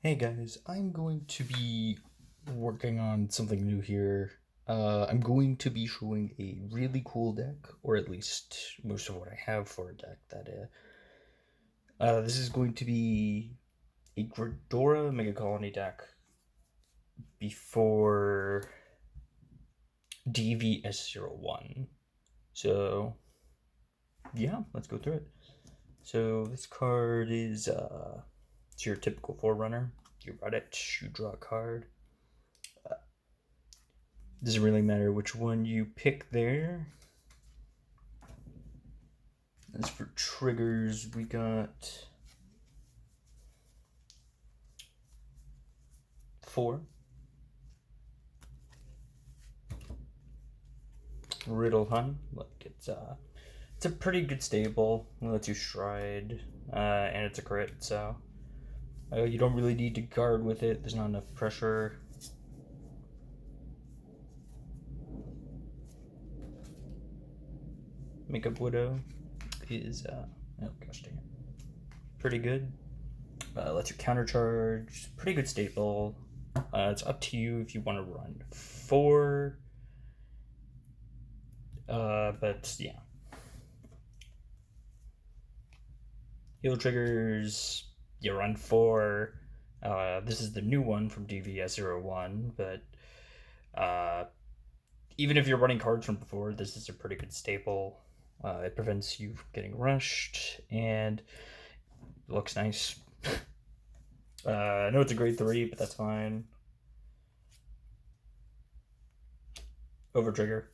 Hey guys, I'm going to be working on something new here. I'm going to be showing a really cool deck, or at least most of what I have for a deck. This is going to be a Gredora Megacolony deck before DVS01. So, yeah, let's go through it. So this card is it's your typical Forerunner. You run it, you draw a card. Doesn't really matter which one you pick there. As for triggers, we got 4. Riddle Hun, look, it's a pretty good stable. It lets you stride, and it's a crit, so you don't really need to guard with it. There's not enough pressure. Makeup Widow is oh gosh dang it, pretty good. Lets you countercharge. Pretty good staple. It's up to you if you want to run 4. But yeah. Heal triggers, you run 4. This is the new one from DVS01, but even if you're running cards from before, this is a pretty good staple. It prevents you from getting rushed, and it looks nice. I know it's a grade 3, but that's fine. Overtrigger.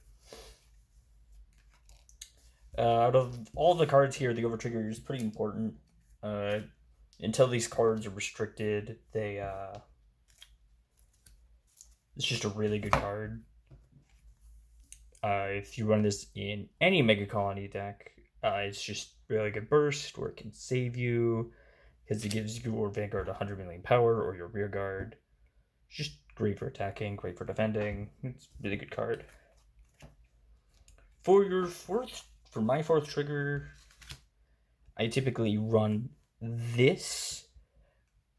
Out of all the cards here, the Overtrigger is pretty important. Until these cards are restricted, it's just a really good card. If you run this in any Megacolony deck, it's just really good burst, where it can save you, because it gives your Vanguard 100 million power, or your rear guard. It's just great for attacking, great for defending. It's a really good card. For my 4th trigger, I typically run this.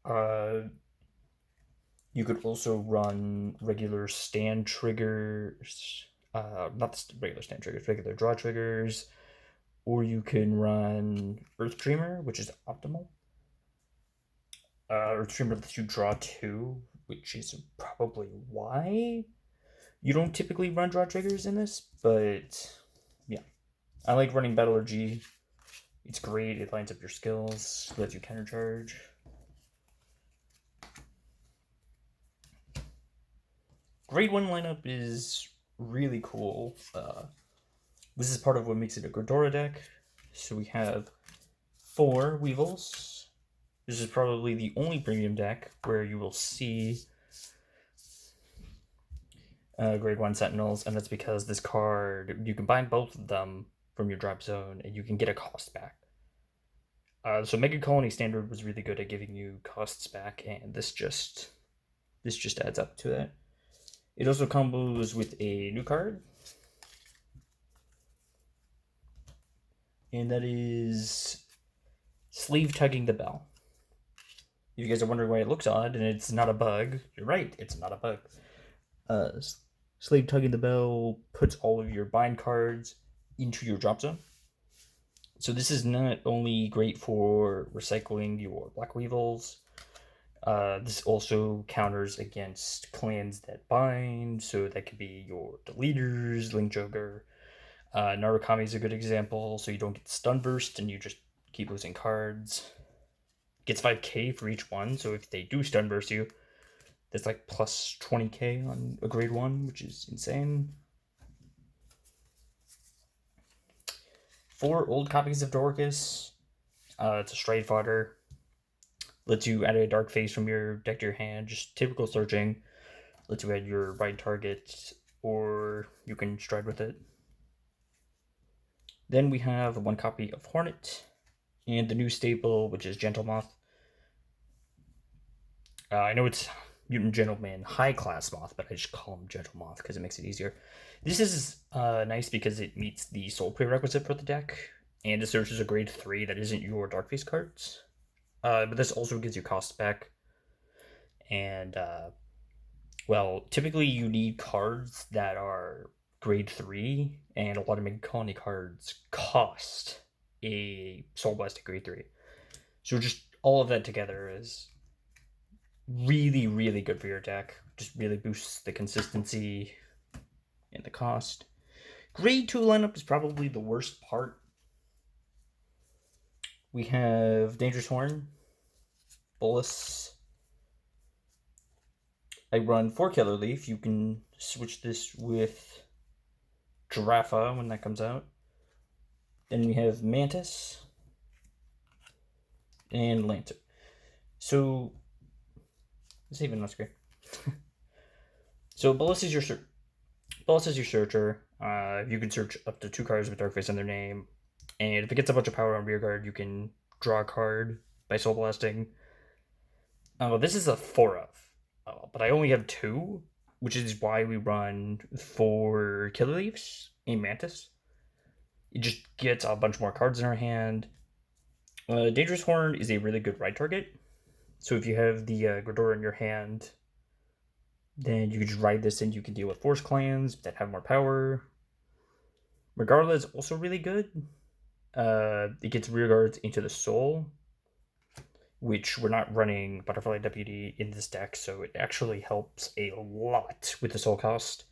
You could also run regular stand triggers. Not the regular stand triggers, regular draw triggers. Or you can run Earth Dreamer, which is optimal. Earth Dreamer lets you draw 2, which is probably why you don't typically run draw triggers in this, but yeah. I like running Battle-G. It's great, it lines up your skills, lets you countercharge. Grade 1 lineup is really cool. This is part of what makes it a Gredora deck. So we have 4 Weevils. This is probably the only premium deck where you will see grade 1 Sentinels, and that's because this card, you combine both of them from your drop zone, and you can get a cost back. So Megacolony Standard was really good at giving you costs back, and this just adds up to that. It also combos with a new card, and that is Slave Tugging the Bell. If you guys are wondering why it looks odd and it's not a bug, you're right, it's not a bug. Slave Tugging the Bell puts all of your bind cards into your drop zone. So this is not only great for recycling your Black Weevils, this also counters against clans that bind, so that could be your Deleters, Link Joker. Narukami is a good example, so you don't get stun burst and you just keep losing cards. Gets 5k for each one, so if they do stun burst you, that's like plus 20k on a grade 1, which is insane. 4 old copies of Dorcas. It's a straight fodder. Lets you add a dark face from your deck to your hand, just typical searching. Lets you add your right target, or you can stride with it. Then we have 1 copy of Hornet, and the new staple, which is Gentle Moth. I know it's Mutant Gentleman High Class Moth, but I just call him Gentle Moth because it makes it easier. This is nice because it meets the soul prerequisite for the deck, and it searches a grade 3 that isn't your Dark Face cards. But this also gives you costs back. And, well, typically you need cards that are grade 3, and a lot of Megacolony cards cost a Soul Blast at grade 3. So just all of that together is really, really good for your deck. Just really boosts the consistency and the cost. Grade 2 lineup is probably the worst part. We have Dangerous Horn, Bolus. I run 4 Killer Leaf. You can switch this with Giraffa when that comes out. Then we have Mantis and Lancer. So, let's even on screen. So Bolus is your searcher. You can search up to 2 cards with Darkface in their name, and if it gets a bunch of power on rearguard, you can draw a card by Soul Blasting. This is a 4 of, but I only have 2, which is why we run 4 Killer Leaves in Mantis. It just gets a bunch more cards in our hand. Dangerous Horn is a really good right target. So if you have the Gredora in your hand, then you can just ride this and you can deal with Force Clans that have more power. Regardless is also really good. It gets rear guards into the soul, which we're not running Butterfly Deputy in this deck, so it actually helps a lot with the soul cost,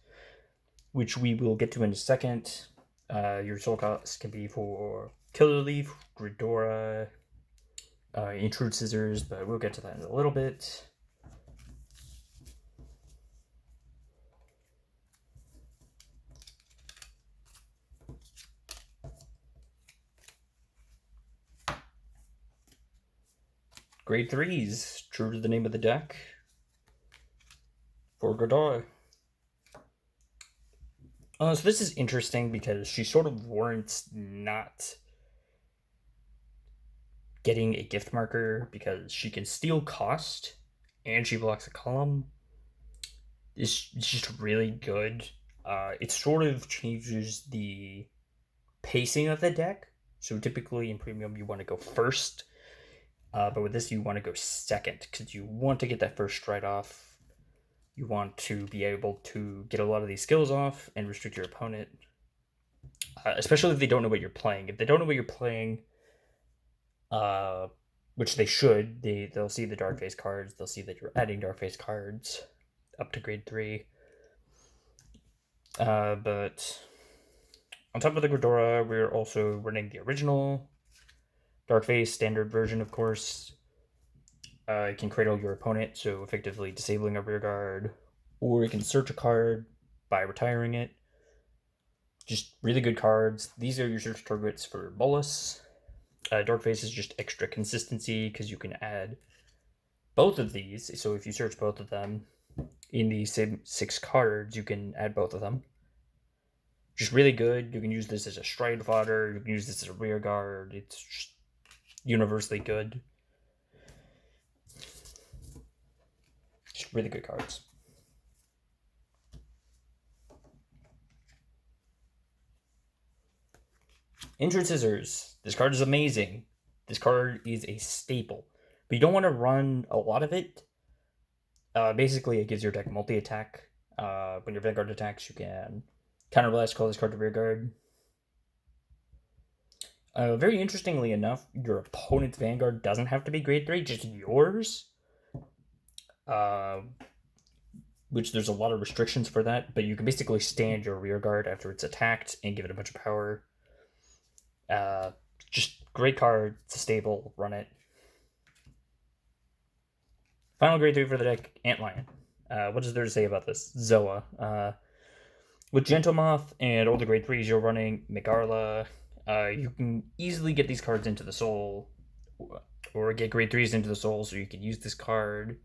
which we will get to in a second. Your soul cost can be for Killer Leaf, Gredora, Intrude Scissors, but we'll get to that in a little bit. Grade 3s, true to the name of the deck, for Gredora. So this is interesting because she sort of warrants not getting a gift marker because she can steal cost and she blocks a column. It's just really good. It sort of changes the pacing of the deck. So typically in Premium you want to go first, but with this you want to go second because you want to get that first stride off. You want to be able to get a lot of these skills off and restrict your opponent, especially if they don't know what you're playing. If they don't know what you're playing, which they should, they'll see the Darkface cards. They'll see that you're adding Darkface cards up to grade 3. But on top of the Gredora, we're also running the original Darkface standard version, of course. It can cradle your opponent, so effectively disabling a rear guard, or it can search a card by retiring it. Just really good cards. These are your search targets for Bolus. Darkface is just extra consistency because you can add both of these. So if you search both of them in the same 6 cards, you can add both of them. Just really good. You can use this as a stride fodder. You can use this as a rear guard. It's just universally good. Just really good cards. Intrude Scissors. This card is amazing. This card is a staple. But you don't want to run a lot of it. Basically, it gives your deck multi-attack. When your Vanguard attacks, you can counterblast, call this card to rear guard. Very interestingly enough, your opponent's Vanguard doesn't have to be grade 3, just yours. Which there's a lot of restrictions for that, but you can basically stand your rear guard after it's attacked and give it a bunch of power. Just great card. It's a staple. Run it. Final grade 3 for the deck, Antlion. What is there to say about this? Zoa. With Gentlemoth and all the grade 3s you're running, Megarla, you can easily get these cards into the soul, or get grade 3s into the soul, so you can use this card.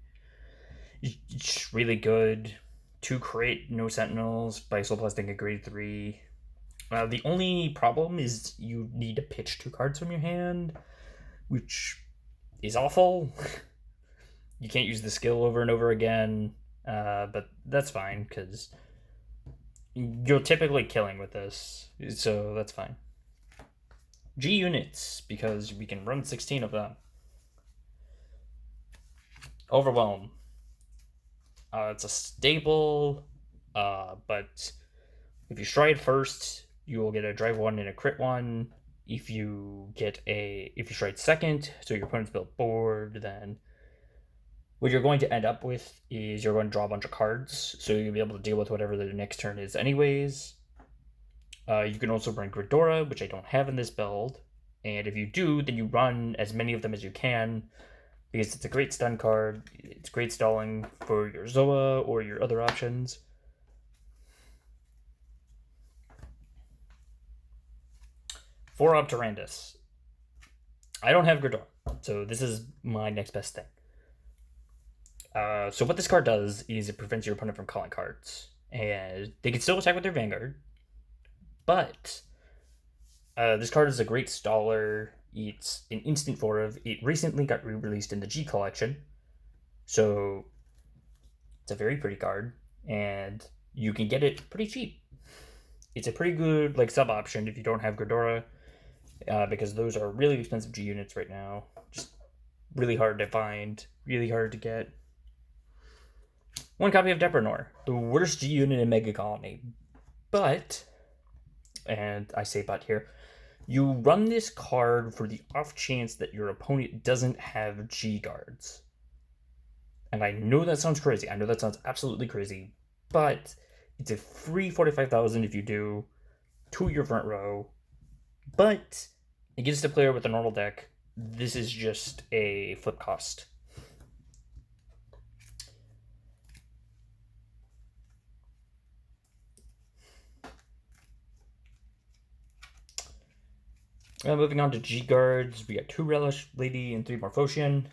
It's really good. 2 crate, no sentinels, by soul blasting a grade 3. The only problem is you need to pitch 2 cards from your hand, which is awful. You can't use the skill over and over again, but that's fine, because you're typically killing with this, so that's fine. G units, because we can run 16 of them. Overwhelm. It's a staple, but if you stride first, you will get a drive 1 and a crit 1. If you stride second, so your opponent's built board, then what you're going to end up with is you're going to draw a bunch of cards, so you'll be able to deal with whatever the next turn is anyways. You can also run Gredora, which I don't have in this build, and if you do, then you run as many of them as you can, because it's a great stun card, it's great stalling for your Zoa or your other options. For Obturandus, I don't have Gredora, so this is my next best thing. So what this card does is it prevents your opponent from calling cards, and they can still attack with their Vanguard, but this card is a great staller. It's an instant 4 of. It recently got re-released in the G collection, so it's a very pretty card, and you can get it pretty cheap. It's a pretty good sub option if you don't have Gredora, because those are really expensive G units right now. Just really hard to find, really hard to get. One copy of Deprenor, the worst G unit in Megacolony. But, and I say but here, you run this card for the off chance that your opponent doesn't have G guards. And I know that sounds crazy. I know that sounds absolutely crazy. But it's a free 45,000 if you do, to your front row. But against a player with a normal deck, this is just a flip cost. Moving on to G guards, we got 2 Relish Lady and 3 Morphosian.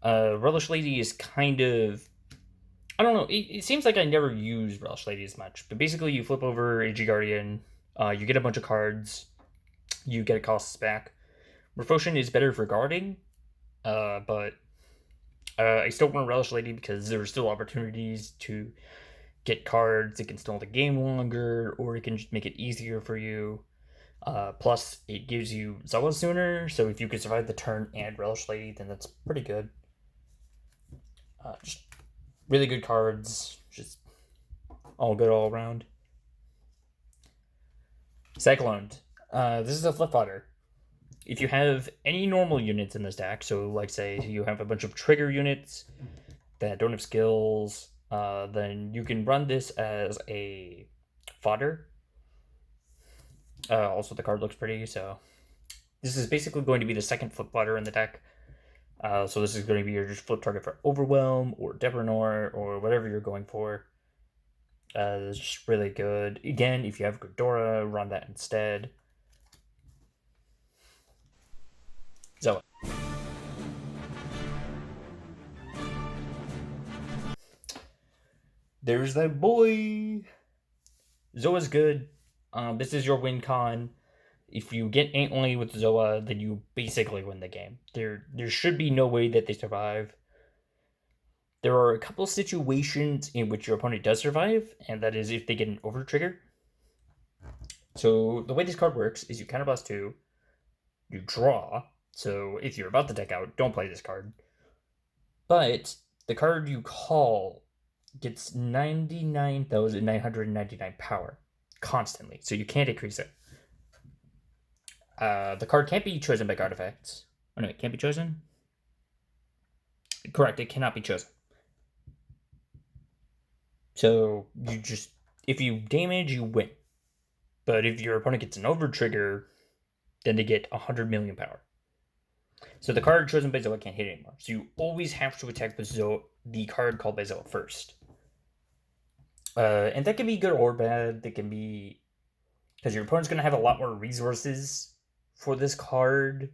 Relish Lady is kind of, I don't know, it seems like I never use Relish Lady as much, but basically you flip over a G Guardian, you get a bunch of cards, you get costs back. Morphosian is better for guarding, but I still want Relish Lady because there are still opportunities to get cards. It can stall the game longer, or it can just make it easier for you. Plus, it gives you Zoa sooner, so if you can survive the turn and Relish Lady, then that's pretty good. Just really good cards, just all good all around. Cyclone. This is a flip fodder. If you have any normal units in this deck, so say you have a bunch of trigger units that don't have skills, then you can run this as a fodder. Also, the card looks pretty, so this is basically going to be the second flip fodder in the deck. So this is going to be your just flip target for Overwhelm or Deprenor or whatever you're going for. It's just really good. Again, if you have Gredora, run that instead. Zoa. There's that boy! Zoa's good. This is your win con. If you get Antly with Zoa, then you basically win the game. There should be no way that they survive. There are a couple situations in which your opponent does survive, and that is if they get an over trigger. So the way this card works is you counterblast 2, you draw. So if you're about to deck out, don't play this card. But the card you call gets 99,999 power constantly, so you can't increase it. The card can't be chosen by card effects. Oh no, it can't be chosen? Correct, it cannot be chosen. So you just, if you damage, you win. But if your opponent gets an over trigger, then they get 100 million power. So the card chosen by Zoa can't hit anymore. So you always have to attack with the card called by Zoa first. And that can be good or bad. That can be, because your opponent's going to have a lot more resources for this card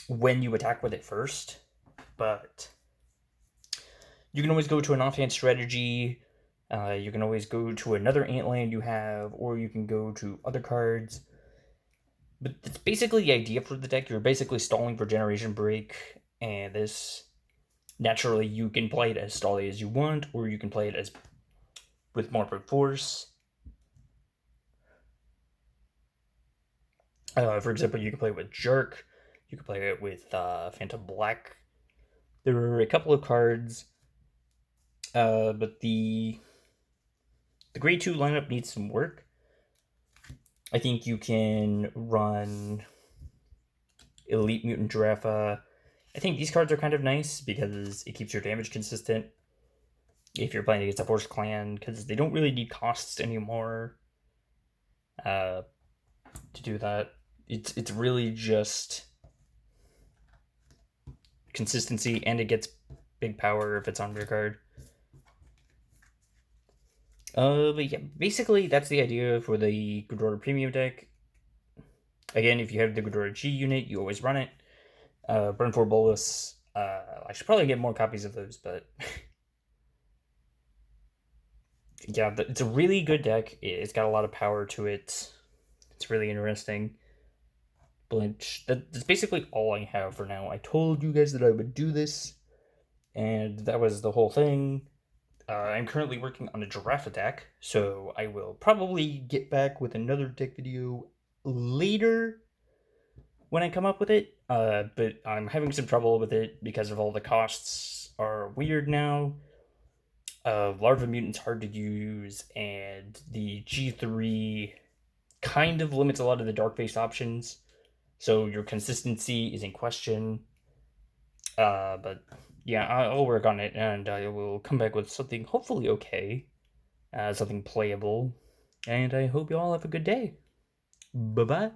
when you attack with it first. But you can always go to an offhand strategy. You can always go to another Antland you have, or you can go to other cards. But it's basically the idea for the deck. You're basically stalling for Generation Break, and this, naturally, you can play it as stally as you want, or you can play it as with more brute force. For example, you can play it with Jerk. You can play it with Phantom Black. There are a couple of cards, but the grade 2 lineup needs some work. I think you can run Elite Mutant Giraffa. I think these cards are kind of nice because it keeps your damage consistent if you're playing against a Force Clan, because they don't really need costs anymore to do that. It's really just consistency, and it gets big power if it's on your card. But yeah, basically that's the idea for the Gredora Premium deck. Again, if you have the Gredora G unit, you always run it. Burn 4 Bolus. I should probably get more copies of those, but yeah, it's a really good deck. It's got a lot of power to it. It's really interesting. Blanche. That's basically all I have for now. I told you guys that I would do this, and that was the whole thing. I'm currently working on a Giraffa deck, so I will probably get back with another deck video later when I come up with it. But I'm having some trouble with it because of all the costs are weird now. Larva Mutant's hard to use, and the G3 kind of limits a lot of the dark face options, so your consistency is in question. But yeah, I'll work on it, and I will come back with something hopefully okay, something playable, and I hope you all have a good day. Bye bye.